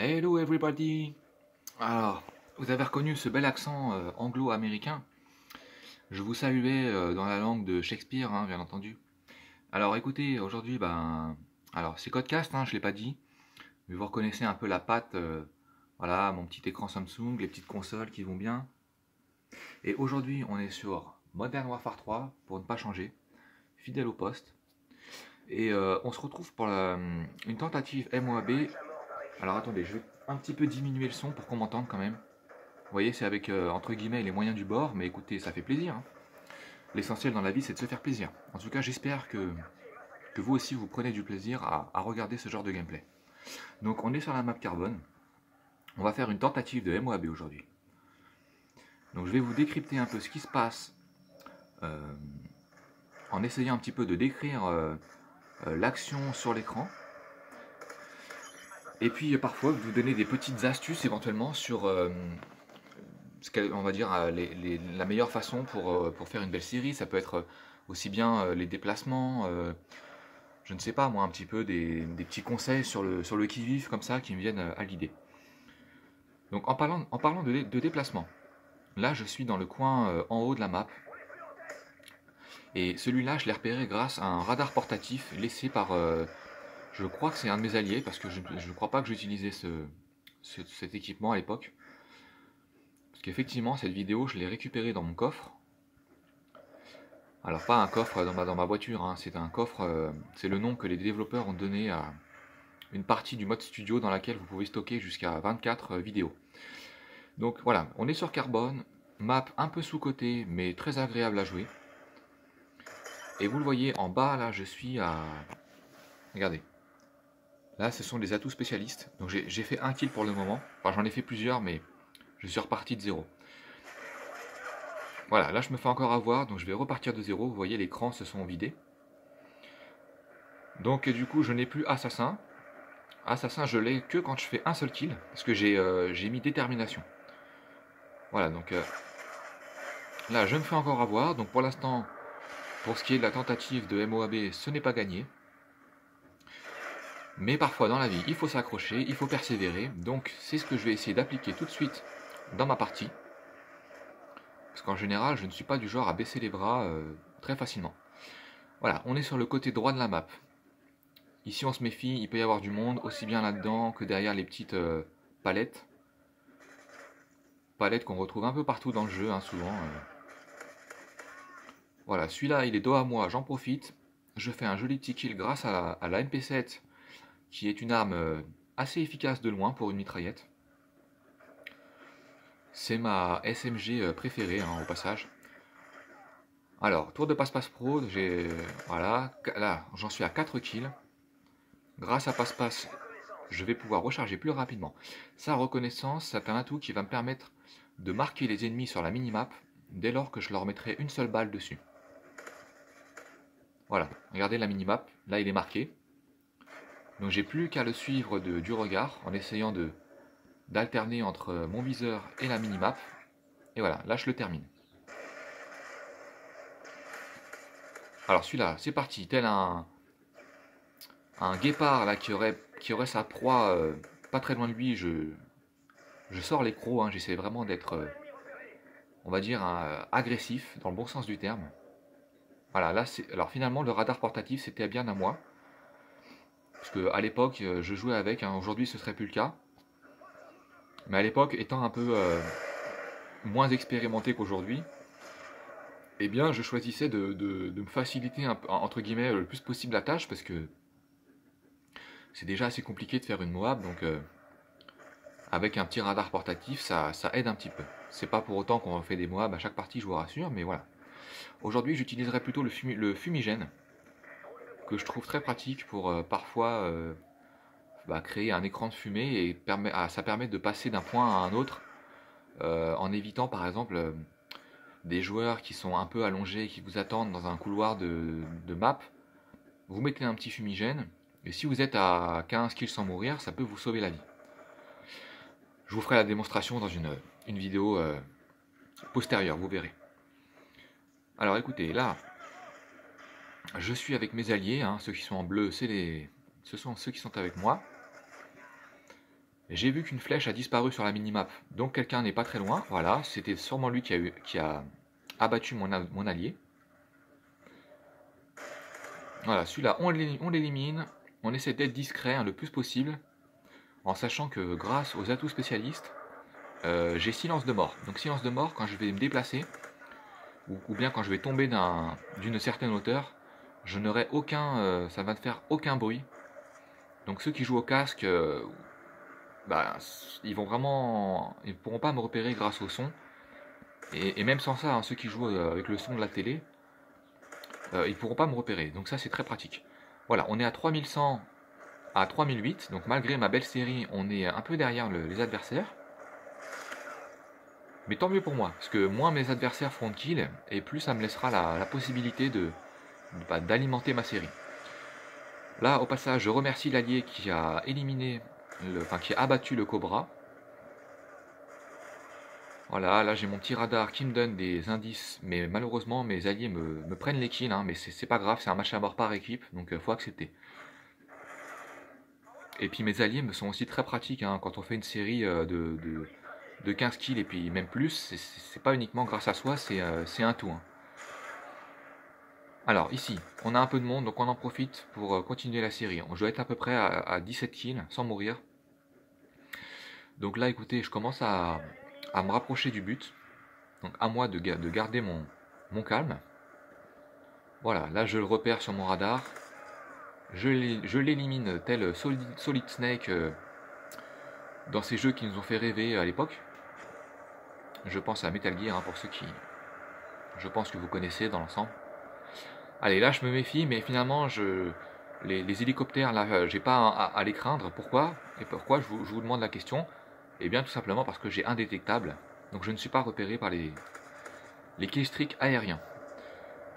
Hello everybody! Alors, vous avez reconnu ce bel accent anglo-américain? Je vous saluais dans la langue de Shakespeare, hein, bien entendu. Alors écoutez, aujourd'hui, alors c'est Codecast, hein, je ne l'ai pas dit, mais vous reconnaissez un peu la patte, voilà, mon petit écran Samsung, les petites consoles qui vont bien. Et aujourd'hui, on est sur Modern Warfare 3, pour ne pas changer, fidèle au poste. Et on se retrouve pour une tentative MOAB. Alors attendez, je vais un petit peu diminuer le son pour qu'on m'entende quand même. Vous voyez, c'est avec, entre guillemets, les moyens du bord, mais écoutez, ça fait plaisir, hein. L'essentiel dans la vie, c'est de se faire plaisir. En tout cas, j'espère que vous aussi, vous prenez du plaisir à regarder ce genre de gameplay. Donc, on est sur la map Carbone. On va faire une tentative de MOAB aujourd'hui. Donc, je vais vous décrypter un peu ce qui se passe en essayant un petit peu de décrire l'action sur l'écran. Et puis, parfois, vous donner des petites astuces éventuellement sur on va dire la meilleure façon pour faire une belle série. Ça peut être aussi bien les déplacements, je ne sais pas moi, un petit peu des petits conseils sur le qui-vive comme ça qui me viennent à l'idée. Donc en parlant de déplacement, là je suis dans le coin en haut de la map. Et celui-là je l'ai repéré grâce à un radar portatif laissé par, je crois que c'est un de mes alliés, parce que je ne crois pas que j'utilisais cet équipement à l'époque. Parce qu'effectivement, cette vidéo, je l'ai récupérée dans mon coffre. Alors, pas un coffre dans ma voiture, hein, c'est un coffre, c'est le nom que les développeurs ont donné à une partie du mode studio dans laquelle vous pouvez stocker jusqu'à 24 vidéos. Donc voilà, on est sur Carbone, map un peu sous-cotée, mais très agréable à jouer. Et vous le voyez en bas, là, je suis à... Regardez. Là, ce sont des atouts spécialistes. Donc j'ai fait un kill pour le moment. Enfin, j'en ai fait plusieurs, mais je suis reparti de zéro. Voilà, là je me fais encore avoir, donc je vais repartir de zéro. Vous voyez, les crans se sont vidés. Donc du coup, je n'ai plus Assassin. Assassin, je l'ai que quand je fais un seul kill, parce que j'ai mis détermination. Voilà, donc là, je me fais encore avoir. Donc pour l'instant, pour ce qui est de la tentative de MOAB, ce n'est pas gagné. Mais parfois dans la vie, il faut s'accrocher, il faut persévérer. Donc c'est ce que je vais essayer d'appliquer tout de suite dans ma partie. Parce qu'en général, je ne suis pas du genre à baisser les bras très facilement. Voilà, on est sur le côté droit de la map. Ici, on se méfie, il peut y avoir du monde, aussi bien là-dedans que derrière les petites palettes. Palettes qu'on retrouve un peu partout dans le jeu, hein, souvent. Voilà, celui-là, il est dos à moi, j'en profite. Je fais un joli petit kill grâce à la MP7, qui est une arme assez efficace de loin pour une mitraillette. C'est ma SMG préférée, hein, au passage. Alors, tour de passe-passe pro, voilà, là, j'en suis à 4 kills. Grâce à passe-passe, je vais pouvoir recharger plus rapidement. Sa reconnaissance, c'est un atout qui va me permettre de marquer les ennemis sur la minimap dès lors que je leur mettrai une seule balle dessus. Voilà, regardez la minimap, là il est marqué. Donc j'ai plus qu'à le suivre du regard en essayant d'alterner entre mon viseur et la minimap. Et voilà, là je le termine. Alors celui-là, c'est parti, tel un guépard là, qui aurait sa proie pas très loin de lui. Je sors les crocs, hein, j'essaie vraiment d'être, on va dire, agressif, dans le bon sens du terme. Voilà, là, alors finalement, le radar portatif, c'était bien à moi. Parce qu'à l'époque, je jouais avec, hein, aujourd'hui ce serait plus le cas. Mais à l'époque, étant un peu moins expérimenté qu'aujourd'hui, eh bien, je choisissais de me faciliter, entre guillemets, le plus possible la tâche, parce que c'est déjà assez compliqué de faire une MOAB, donc avec un petit radar portatif, ça aide un petit peu. C'est pas pour autant qu'on fait des MOAB à chaque partie, je vous rassure, mais voilà. Aujourd'hui, j'utiliserai plutôt le fumigène, que je trouve très pratique pour parfois créer un écran de fumée, et ça permet de passer d'un point à un autre, en évitant par exemple des joueurs qui sont un peu allongés, qui vous attendent dans un couloir de map. Vous mettez un petit fumigène, et si vous êtes à 15 kills sans mourir, ça peut vous sauver la vie. Je vous ferai la démonstration dans une vidéo postérieure, vous verrez. Alors écoutez, là, je suis avec mes alliés, hein, ceux qui sont en bleu, ce sont ceux qui sont avec moi. J'ai vu qu'une flèche a disparu sur la minimap, donc quelqu'un n'est pas très loin. Voilà, c'était sûrement lui qui a abattu mon allié. Voilà, celui-là, on l'élimine. On essaie d'être discret le plus possible, en sachant que grâce aux atouts spécialistes, j'ai silence de mort. Donc silence de mort, quand je vais me déplacer, ou bien quand je vais tomber d'une certaine hauteur, je n'aurai ça va ne faire aucun bruit. Donc ceux qui jouent au casque, bah, ils pourront pas me repérer grâce au son. Et même sans ça, hein, ceux qui jouent avec le son de la télé, ils pourront pas me repérer. Donc ça, c'est très pratique. Voilà, on est à 3100 à 3008. Donc malgré ma belle série, on est un peu derrière les adversaires. Mais tant mieux pour moi, parce que moins mes adversaires feront de kills, et plus ça me laissera la possibilité d'alimenter ma série. Là, au passage, je remercie l'allié qui a qui a abattu le Cobra. Voilà, là j'ai mon petit radar qui me donne des indices, mais malheureusement mes alliés me prennent les kills, hein, mais c'est pas grave, c'est un match à mort par équipe, donc faut accepter. Et puis mes alliés me sont aussi très pratiques, hein, quand on fait une série de 15 kills et puis même plus, c'est pas uniquement grâce à soi, c'est un tout. Hein. Alors ici, on a un peu de monde, donc on en profite pour continuer la série. Je dois être à peu près à 17 kills, sans mourir. Donc là, écoutez, je commence à me rapprocher du but. Donc à moi de garder mon calme. Voilà, là je le repère sur mon radar. Je l'élimine tel Solid Snake dans ces jeux qui nous ont fait rêver à l'époque. Je pense à Metal Gear, hein, pour ceux qui... Je pense que vous connaissez dans l'ensemble. Allez, là je me méfie, mais finalement les hélicoptères, là, j'ai pas à les craindre. Pourquoi? Et pourquoi je vous demande la question? Eh bien tout simplement parce que j'ai indétectable. Donc je ne suis pas repéré par les killstreaks aériens.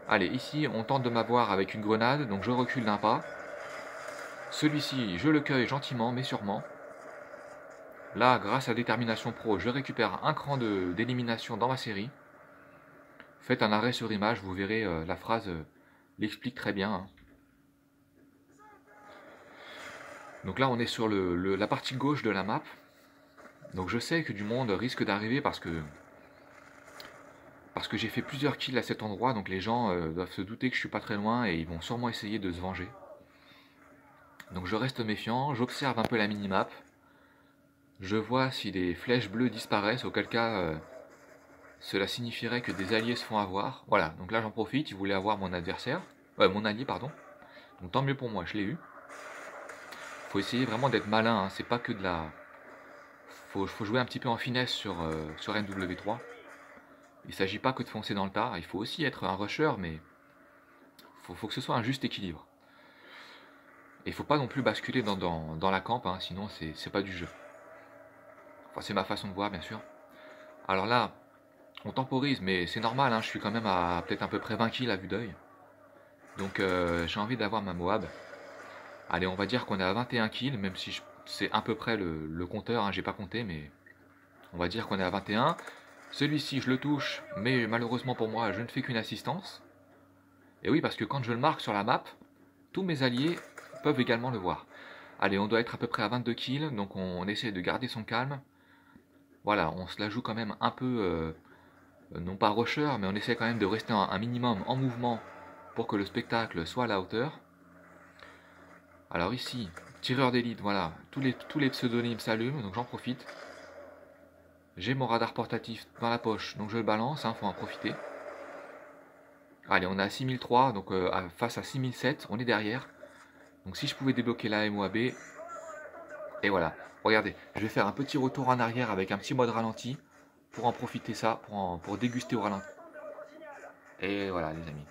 Allez, ici on tente de m'avoir avec une grenade, donc je recule d'un pas. Celui-ci, je le cueille gentiment mais sûrement. Là, grâce à Détermination Pro, je récupère un cran d'élimination dans ma série. Faites un arrêt sur image, vous verrez, la phrase l'explique très bien. Hein. Donc là, on est sur la partie gauche de la map. Donc je sais que du monde risque d'arriver parce que j'ai fait plusieurs kills à cet endroit, donc les gens doivent se douter que je suis pas très loin et ils vont sûrement essayer de se venger. Donc je reste méfiant, j'observe un peu la minimap. Je vois si les flèches bleues disparaissent, auquel cas cela signifierait que des alliés se font avoir. Voilà, donc là j'en profite, ils voulaient avoir mon allié, pardon. Donc tant mieux pour moi, je l'ai eu. Faut essayer vraiment d'être malin, hein. C'est pas que de la... Faut jouer un petit peu en finesse sur MW3. Il s'agit pas que de foncer dans le tas, il faut aussi être un rusher, mais faut que ce soit un juste équilibre. Et il faut pas non plus basculer dans la camp, hein, sinon c'est pas du jeu. Enfin, c'est ma façon de voir, bien sûr. Alors là, on temporise, mais c'est normal, hein, je suis quand même à peut-être à peu près 20 kills à vue d'œil. Donc j'ai envie d'avoir ma Moab. Allez, on va dire qu'on est à 21 kills, même si c'est à peu près le compteur, hein, j'ai pas compté, mais on va dire qu'on est à 21. Celui-ci, je le touche, mais malheureusement pour moi, je ne fais qu'une assistance. Et oui, parce que quand je le marque sur la map, tous mes alliés peuvent également le voir. Allez, on doit être à peu près à 22 kills, donc on essaie de garder son calme. Voilà, on se la joue quand même un peu, non pas rusher, mais on essaie quand même de rester un minimum en mouvement pour que le spectacle soit à la hauteur. Alors ici, tireur d'élite, voilà, tous les pseudonymes s'allument, donc j'en profite. J'ai mon radar portatif dans la poche, donc je le balance, hein, faut en profiter. Allez, on est à 6003, donc face à 6007, on est derrière. Donc si je pouvais débloquer la MOAB, et voilà. Regardez, je vais faire un petit retour en arrière avec un petit mode ralenti, pour en profiter ça, pour déguster au ralenti. Et voilà les amis.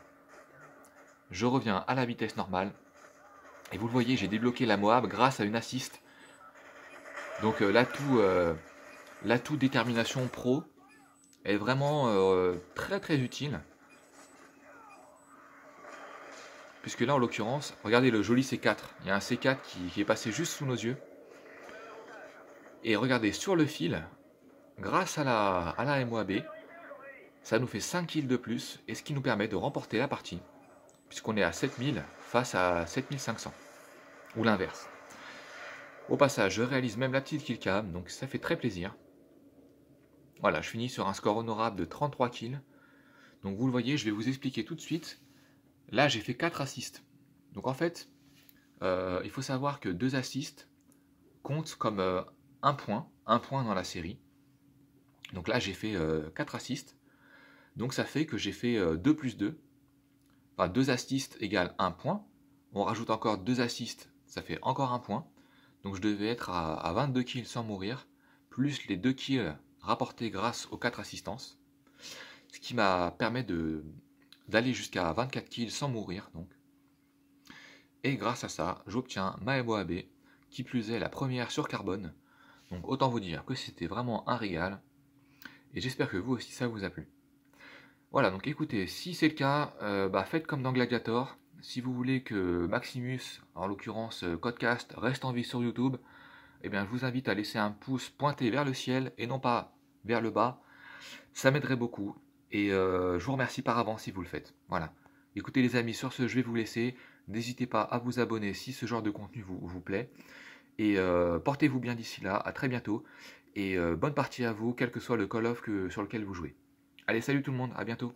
Je reviens à la vitesse normale. Et vous le voyez, j'ai débloqué la Moab grâce à une assist. Donc l'atout Détermination Pro est vraiment très très utile. Puisque là en l'occurrence, regardez le joli C4. Il y a un C4 qui est passé juste sous nos yeux. Et regardez, sur le fil, grâce à la MOAB, ça nous fait 5 kills de plus. Et ce qui nous permet de remporter la partie. Puisqu'on est à 7000 face à 7500. Ou l'inverse. Au passage, je réalise même la petite kill cam, donc ça fait très plaisir. Voilà, je finis sur un score honorable de 33 kills. Donc vous le voyez, je vais vous expliquer tout de suite. Là, j'ai fait 4 assists. Donc en fait, il faut savoir que 2 assists comptent comme un point dans la série. Donc là, j'ai fait 4 assists. Donc ça fait que j'ai fait 2 plus 2. Enfin, 2 assists égale 1 point. On rajoute encore 2 assists, ça fait encore 1 point. Donc je devais être à 22 kills sans mourir, plus les 2 kills rapportés grâce aux 4 assistances. Ce qui m'a permis d'aller jusqu'à 24 kills sans mourir. Donc. Et grâce à ça, j'obtiens ma MOAB, qui plus est la première sur Carbone. Donc autant vous dire que c'était vraiment un régal. Et j'espère que vous aussi ça vous a plu. Voilà, donc écoutez, si c'est le cas, faites comme dans Gladiator. Si vous voulez que Maximus, en l'occurrence Codecast, reste en vie sur YouTube, eh bien, je vous invite à laisser un pouce pointé vers le ciel et non pas vers le bas. Ça m'aiderait beaucoup. Et je vous remercie par avance si vous le faites. Voilà. Écoutez les amis, sur ce, je vais vous laisser. N'hésitez pas à vous abonner si ce genre de contenu vous plaît. Et portez-vous bien d'ici là. À très bientôt. Et bonne partie à vous, quel que soit le Call of sur lequel vous jouez. Allez, salut tout le monde, à bientôt.